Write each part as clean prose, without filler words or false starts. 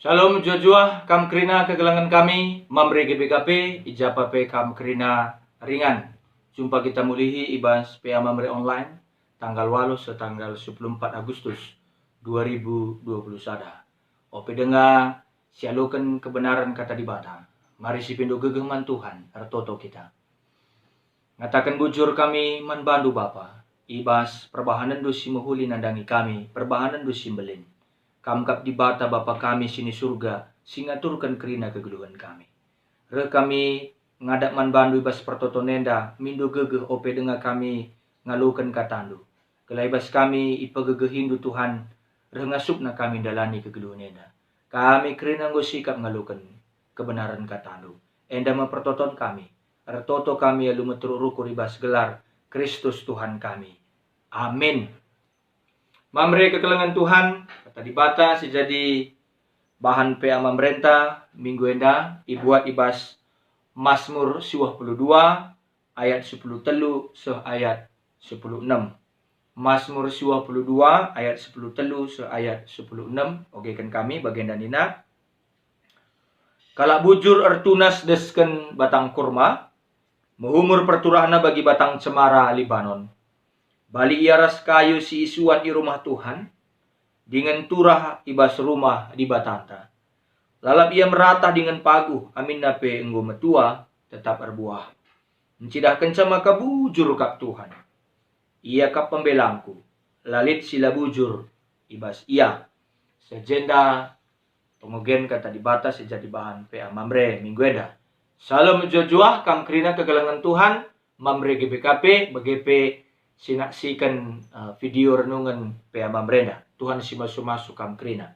Shalom jua-jua kam kerina kegelangan kami mamre GBKP ijapape kam kerina ringan. Jumpa kita mulihi ibas PA Mamre online tanggal 8 se tanggal 14 Agustus 2020 sada. Ope dengar sialukan kebenaran kata di bata. Mari si pindo gegeman Tuhan artoto kita. Ngatakan bujur kami manbandu Bapa. Ibas perbahanan dosi mahuli nandangi kami, perbahanan dosi belin. Kamkap di bata Bapa kami sini surga, singaturkan kerina kegeluhan kami. Re kami ngadak manbandu ibas pertoto nenda, mindo gegeh ope dengar kami ngalukan katandu. Kelaibas kami ipagegeh hindu Tuhan, re ngasupna kami dalani kegeluhan nenda. Kami kerina nggo sikap ngalukan kebenaran katandu. Enda mempertoton kami, artoto kami alu metururukur ibas gelar Kristus Tuhan kami. Amin. Mamre kekelengan Tuhan, kata di bata sejadi bahan PA Mamrenta minggu enda ibuat ibas Mazmur 22 ayat 10 telu se ayat 10 6. Mazmur 22 ayat 10 telu se ayat 10 6. Oke kan kami bagian dan nina. Kalak bujur ertunas desken batang kurma, menghumur perturahna bagi batang cemara Libanon. Balik iaras kayu si isuan di rumah Tuhan, dengan turah ibas rumah di batanta. Lalap ia meratah dengan paguh, amin nape enggo metua, tetap berbuah. Mencidah kencang maka bujur kap Tuhan. Ia kap pembelangku, lalit sila bujur, ibas ia. Sejenda, pengogen kata di batas sejadi bahan PA Mamre minggu eda. Salam jua-jua kam kerina kegelangan Tuhan, Mamre GBKP, BGP sinaksikan video renungan PA Mamrenda. Tuhan si masuk kam kerina.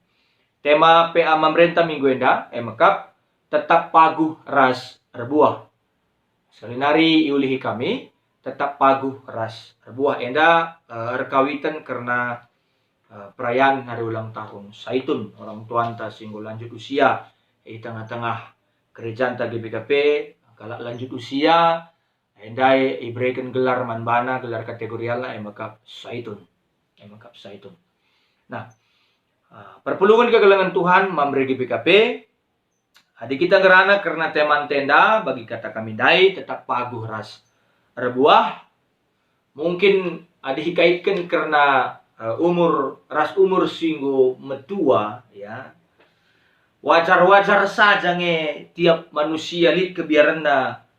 Tema PA Mamrenta minggu enda, emakap, tetap paguh ras rebuah. Selinari iulihi kami, tetap paguh ras rebuah. Enda rekawitan karena perayaan hari ulang tahun Saitun. Orang tuan ta singgo lanjut usia. Di tengah-tengah kerajaan ta GBKP, kalau lanjut usia, endai iberikan gelar manbana, gelar kategorial emakap Saitun. Emakap Saitun. Nah, perpulungan kegelangan Tuhan Mamre GBKP. Adik kita ngerana karena teman tenda bagi kata kami dai tetap paguh ras rebuah. Mungkin adik kaitkan karena ras umur singgo metua ya. Wajar-wajar saja nge tiap manusia lid kebiaranna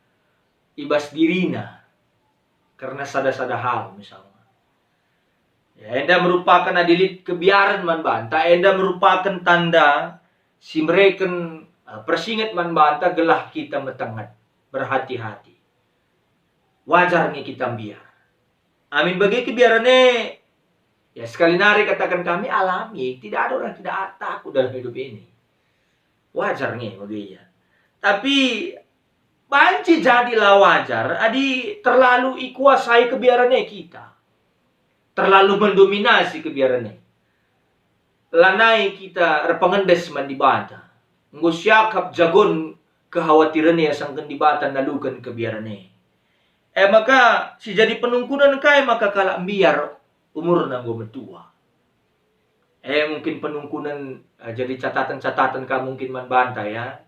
ibas dirina karena sada-sada hal misalnya. Ya, enda merupakan adilit kebiaran man banta, enda merupakan tanda si mereka persingat man banta gelah kita metengat, berhati-hati. Wajarnya kita biar. Amin bagi kebiarannya. Ya sekali nari katakan kami alami, tidak ada orang tidak takut dalam hidup ini. Wajarnya bagi ya. Tapi banci jadilah wajar, adi terlalu ikuasai kebiarannya kita. Terlalu mendominasi kebiarannya. Lanai kita repengendes man di bata. Ngusyakap jagon kekhawatirannya sangkan di bata nalukan kebiarannya. Maka si jadi penungkunan kaya maka kalak biar umur nanggo metua. Mungkin penungkunan jadi catatan-catatan ka mungkin man banta ya.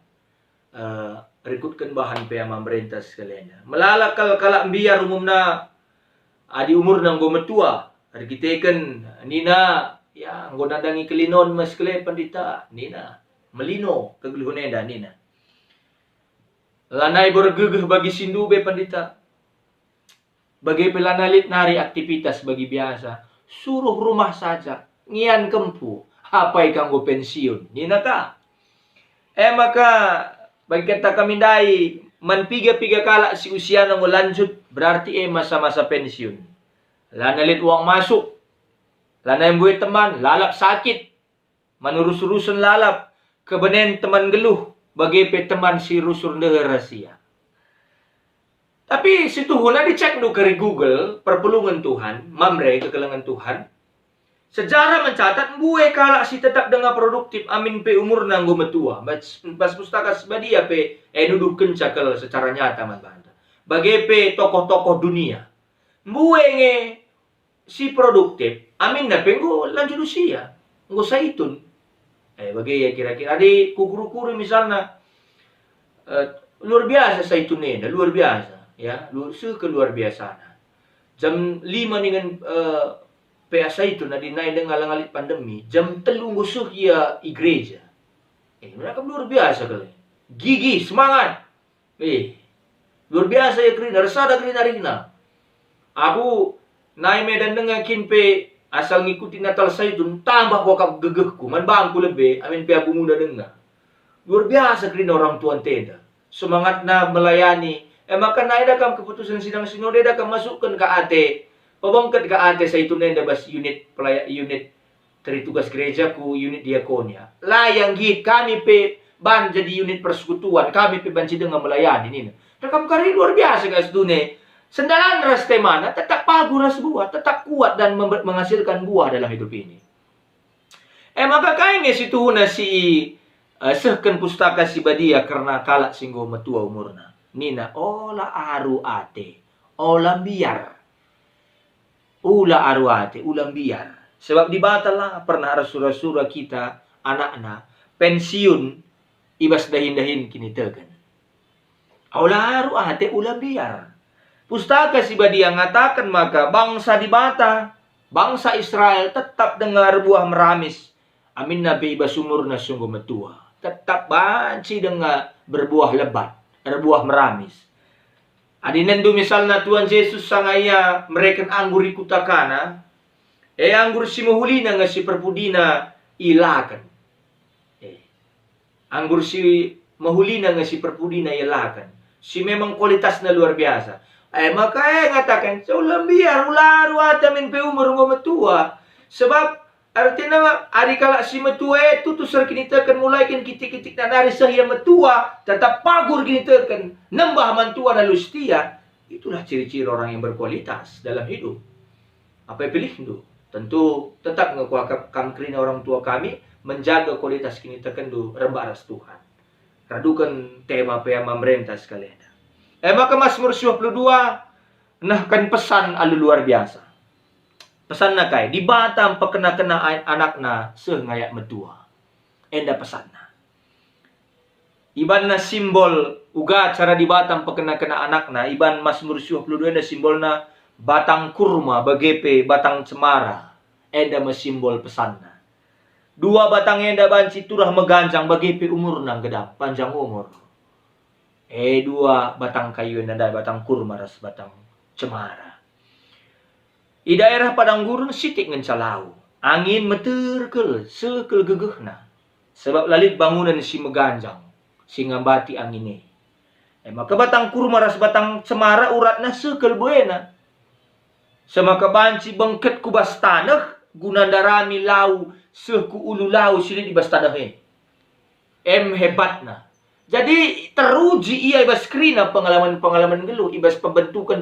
Rekutkan bahan PA Mamrenta sekalian. Melalakal kalak biar umumna adi umur nanggo metua. Hari kita kan nina ya nggo nandangi kelinon mas kele pandita nina melino kegeluhun enda nina. Lanai bergegeh bagi sindube pandita. Bagi pelanalit nari aktivitas bagi biasa. Suruh rumah saja. Ngian kempu. Apa ikang go pensiun. Nina ka. Maka bagi kata kami dai manpiga-piga kalak si usia nang lanjut berarti masa-masa pensiun. Lanalit uang masuk. Lanai buat teman lalap sakit. Manurus-urusan lalap. Kebenen teman geluh. Bagi pe teman si rusur rahasia. Tapi situ huna dicek dulu ke Google perpulungan Tuhan, Mamre kekelengan Tuhan. Sejarah mencatat buwe kalak si tetap dengar produktif amin pe umur nanggo metua. Pas pustaka sebadia pe nuduh kencakel secara nyata man banta. Bagi pe tokoh-tokoh dunia. Buwe nge si produktif amin na pe nggo lanjut usia. Nggo Saitun. Bagi ya kira-kira di kukuru-kuru misalnya luar biasa saya itu nenda, luar biasa ya, luar biasa. Jam 5 dengan PSA itu nadi naik dengan ngalit pandemi, jam 3 gusuh ya igreja. Mereka luar biasa kali. Gigi, semangat. Luar biasa ya Krina, resada Krina Rina. Aku naik medan dengan kinpe asal ngikuti Natal saya itu tambah bokap gegehku, man bangku lebih, amin pe aku muda dengar. Luar biasa Krina orang Tuhan tenda. Semangatnya melayani. Maka naik dakam keputusan sidang sinode dakam masukkan ke AT. Pabangkat ke AT saya itu nenda bas unit dari tugas gerejaku, unit diakonia. Lah yang git kami pe ban jadi unit persekutuan, kami pe banci dengan melayani ini. Rekam kari luar biasa guys dunia. Sendalan ras temana tetap pagu ras buah, tetap kuat dan menghasilkan buah dalam hidup ini. Maka kayaknya situ na si sehken pustaka si badia karena kalak singgo metua umurna. Nina ola aru ate, ola biar. Ula aru ate, ulam biar. Sebab di batal lah pernah surah-surah kita anak-anak pensiun ibas dahin-dahin kini tegan. Ola aru ate, ulam biar. Pustaka si badia ngatakan maka bangsa di bata, bangsa Israel tetap dengar buah meramis. Amin nabi ibas umurna sungguh metua. Tetap banci dengan berbuah lebat, berbuah meramis. Adinendu misalnya Tuhan Yesus sangaya mereka anggur ikutakana, anggur si mahulina nga si perpudina ilakan. Anggur si mahulina nga si perpudina ilakan. Si memang kualitasnya luar biasa. Maka ngatakan, ulang biar ularu atamin pe umur metua. Sebab artinya ari kala si metua itu tu ser kini tekan mulai kan kitik-kitik na dari sahia metua tetap pagur kini tekan nambah mantua dan lustia. Itulah ciri-ciri orang yang berkualitas dalam hidup. Apa yang pilih itu? Tentu tetap ngekuakam krina orang tua kami menjaga kualitas kini tekan du rembak ras Tuhan. Radukan tema pema merentah sekalian. Maka Mazmur 22 nah kan pesan alu luar biasa. Pesan na kay, di batang pekena-kena anak na sengayak metua. Enda pesan na. Iban na simbol uga cara di batang pekena-kena anak na, iban Mazmur 22 enda simbol na batang kurma bagepe batang cemara. Enda mesimbol pesan na. Dua batang enda banci turah meganjang bagepe umur nang gedap, panjang umur. Dua batang kayu enda batang kurma ras batang cemara. Di daerah padang gurun sitik ngencalau. Angin meterkel, sekel gegehna. Sebab lalit bangunan si meganjang. Si ngambati angin maka batang kurma ras batang cemara uratna sekel buena. Semaka banci bengket kubas tanah. Gunandarami lau, seku ulu lau sini di bas tanah hebatna. Jadi teruji ia ibas krina pengalaman-pengalaman geluh, ibas pembentukan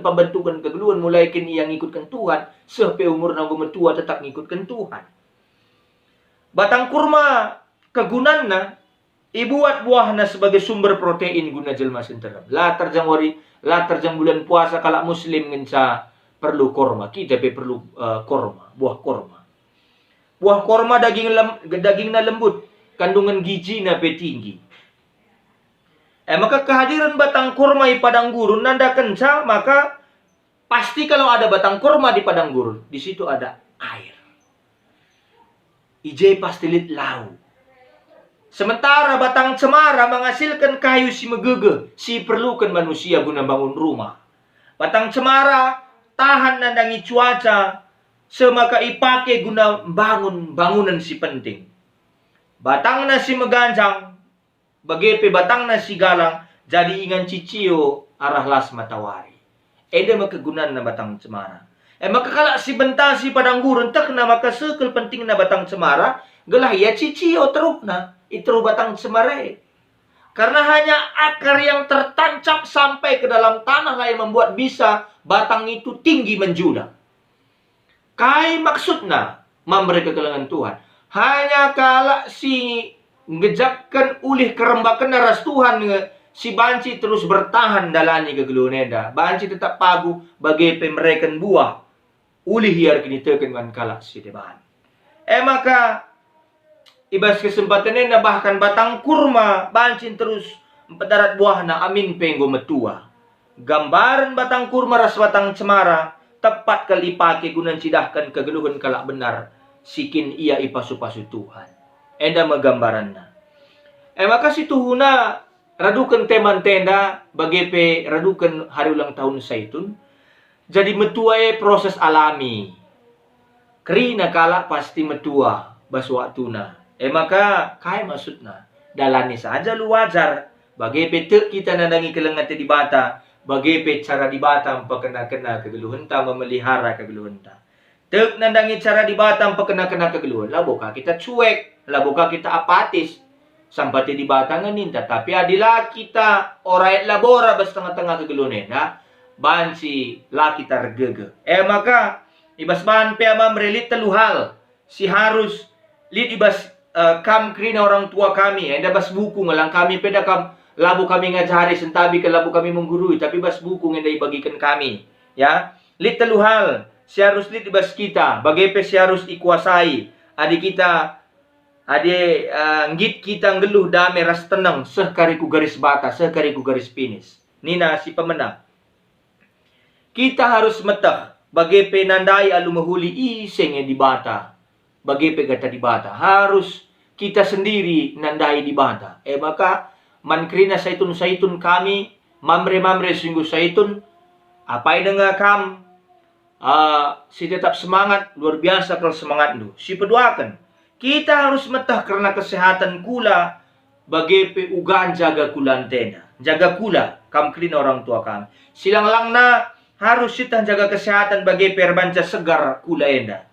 kegeluhan mulai kini yang ngikutkan Tuhan, sampai umur nang metua tetap ngikutkan Tuhan. Batang kurma kegunanna ibuat buahna sebagai sumber protein guna jelma senterem. Latar jang bulan puasa kalak muslim ngenca perlu korma, kita perlu korma, buah korma. Buah korma dagingna lembut, kandungan gizi na pe tinggi. Maka kehadiran batang kurma di padang gurun nanda kenca, maka pasti kalau ada batang kurma di padang gurun, di situ ada air. Ije pasti lit lau. Sementara batang cemara menghasilkan kayu si megege, si perlukan manusia guna bangun rumah. Batang cemara tahan nandangi cuaca, semaka ipake guna bangun bangunan si penting. Batang nasi meganjang, bagepe batang nasi galang, jadi ingan cicio arah las matawari. Ede makagunan na batang cemara. Maka kalak si bentasi padang gurun tak na maka sekel penting na batang cemara, gelah ya cicio teruk na, itru batang cemara. Karena hanya akar yang tertancap sampai ke dalam tanah lah yang membuat bisa batang itu tinggi menjulang. Kai maksudna memberi kegelangan Tuhan. Hanya kalak si ngejakkan ulih kerembakan ras Tuhan si banci terus bertahan dalani kegeluneda. Banci tetap pagu bagi pemerekan buah. Ulih hiar kini teken kan kalak si deban. Maka ibas kesempatannya na bahkan batang kurma bancin terus pedarat buah na amin penggo metua. Gambaran batang kurma ras batang cemara tepat kali pake gunan cidahkan kegeluhan kalak benar sikin ia ipasu-pasu Tuhan. Enda menggambaranna. Maka si tuhuna radukan teman tenda bagepe radukan hari ulang tahun saitun. Jadi metua proses alami. Kerina kala pasti metua bas waktuna. Maka kai maksudna dalani saja lu wajar. Bagepe te kita nandangi kelengate di bata. Bagepe cara di bata pakena-kena kegeluhenta memelihara kegeluhenta. Tek nandangi cara di bata pakena-kena kegeluhan. Laboka kita cuek, laboka kita apatis. Sampai di batangan ninta. Tapi adilah kita orait labora bas tengah-tengah kegeluhan na. Bansi la kita regege. Maka ibas ban pe ama merelit telu hal. Si harus lid ibas kam krina orang tua kami. Enda bas buku ngalang kami peda kam labu kami ngajari sentabi ke labu kami menggurui. Tapi bas buku ngenda ibagikan kami. Ya. Lid telu hal. Si harus lid ibas kita. Bagepe si harus ikuasai. Adi kita ngit kita ngeluh damai ras tenang sekariku garis bata, sekariku garis finish. Nina si pemenang. Kita harus metah bagepe nandai alu mahuli iseng di bata. Bagepe gata di bata. Harus kita sendiri nandai di bata. Maka mankrina saitun kami mamre sungguh saitun apai dengar kam si tetap semangat luar biasa kalau semangat lu. Si peduakan. Kita harus metah karena kesehatan kula bagepe ugan jaga kulantena. Jaga kula kam klina orang tua kami. Silang langna harus kita jaga kesehatan bagi perbanca segar kula enda.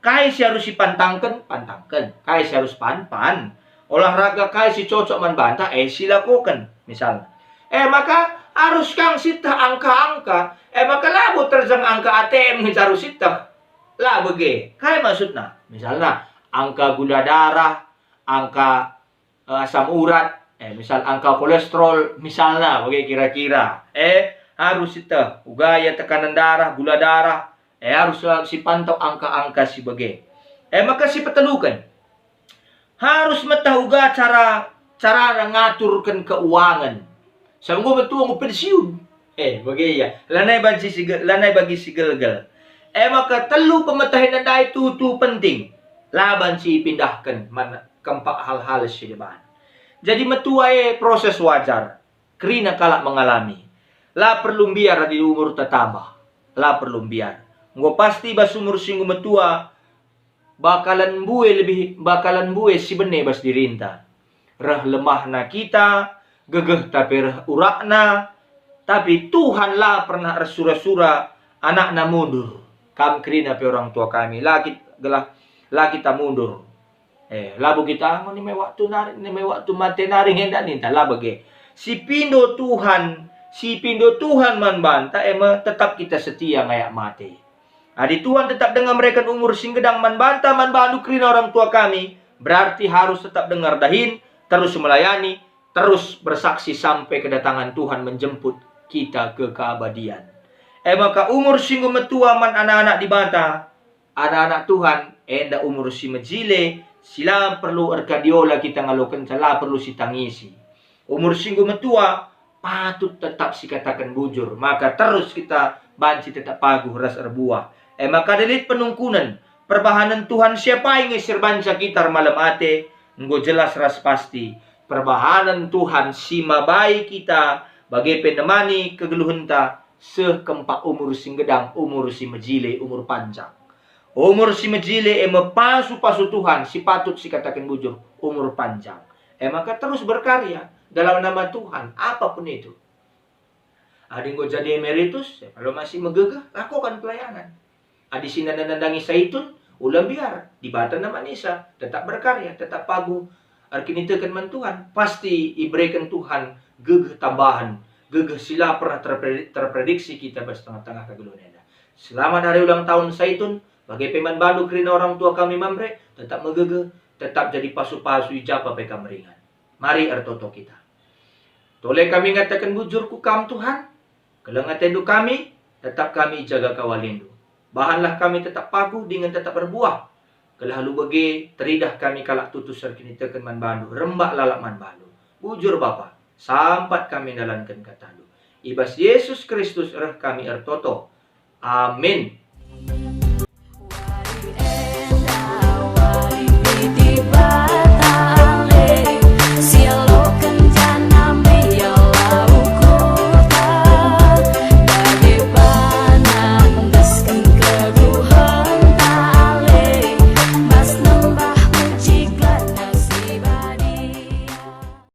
Kai si harus dipantangkan, pantangkan. Kai si harus pan. Olahraga kai si cocok man banta, silakukan misalnya. Maka harus kang sita angka-angka. Maka labu terjang angka ATM harus sita. Lah bege. Kai maksudnya? Misalnya angka gula darah, angka asam urat, misal angka kolesterol, misalnya bagi kira-kira. Harus kita ugaya tekanan darah, gula darah, harus si pantau angka-angka si bagi. Maka si petelukan harus metah uga cara ngaturkan keuangan. Sanggup betul mau pensiun. Bagi ya. Lanai bagi si gelgal. Maka telu pemetahin anda itu penting. Laban si pindahkan mana kempak hal-hal si depan. Jadi metuai proses wajar. Kerina kalak mengalami. La perlu biar di umur tetambah. La perlu biar. Ngo pasti bas umur singgu metua bakalan buwe si bene bas dirinta. Reh lemah na kita, gegeh tapi reh urakna. Tapi Tuhan lah pernah resura-sura anak na mundur. Kam kerina pe orang tua kami. Lah kita mundur. Labu kita ni may waktu mati naring hendak ninta lah bagi. Si pindo Tuhan man banta tetap kita setia ngayak mati. Adi Tuhan tetap dengar mereka umur singgedang man banta man bandu krina orang tua kami, berarti harus tetap dengar dahin, terus melayani, terus bersaksi sampai kedatangan Tuhan menjemput kita ke keabadian. Maka umur singgo metua man anak-anak di banta, anak-anak Tuhan enda umur si mejile, sila perlu erkadiola kita ngalokan salah perlu si tangisi. Umur singgu metua patut tetap si katakan bujur, maka terus kita banci tetap paguh ras erbuah. Maka delit penungkunan perbahanan Tuhan siapa yang ngisir banca kita malam ate nggo jelas ras pasti perbahanan Tuhan si mabai kita bagi penemani kegeluhenta sekempak umur singgedang umur si mejile umur panjang. Umur si mejile pasu Tuhan si patut si katakan bujur umur panjang. Maka terus berkarya dalam nama Tuhan apapun itu. Ada yang jadi emeritus, kalau masih megegah lakukan pelayanan. Ada sini nandangi saitun, ulang biar di batan nama Nisa tetap berkarya, tetap pagu. Arkinitekan man Tuhan pasti iberikan Tuhan gegeh tambahan, gegeh sila pernah terprediksi kita bersetengah-tengah kegeluhan. Selamat hari ulang tahun saitun. Bagi peman balu kerina orang tua kami mamre, tetap megege, tetap jadi pasu-pasu ijabah peka meringan. Mari ertoto kita. Toleh kami ngatakan bujur ku kam Tuhan. Kelengatendu kami, tetap kami jaga kawalindu. Bahanlah kami tetap pagu dengan tetap berbuah. Kalahalu bagi teridah kami kalak tutus sarkinita man bandu, rembak lalak man balu. Bujur Bapa, sampat kami dalankan katalu. Ibas Yesus Kristus kami ertoto. Amin.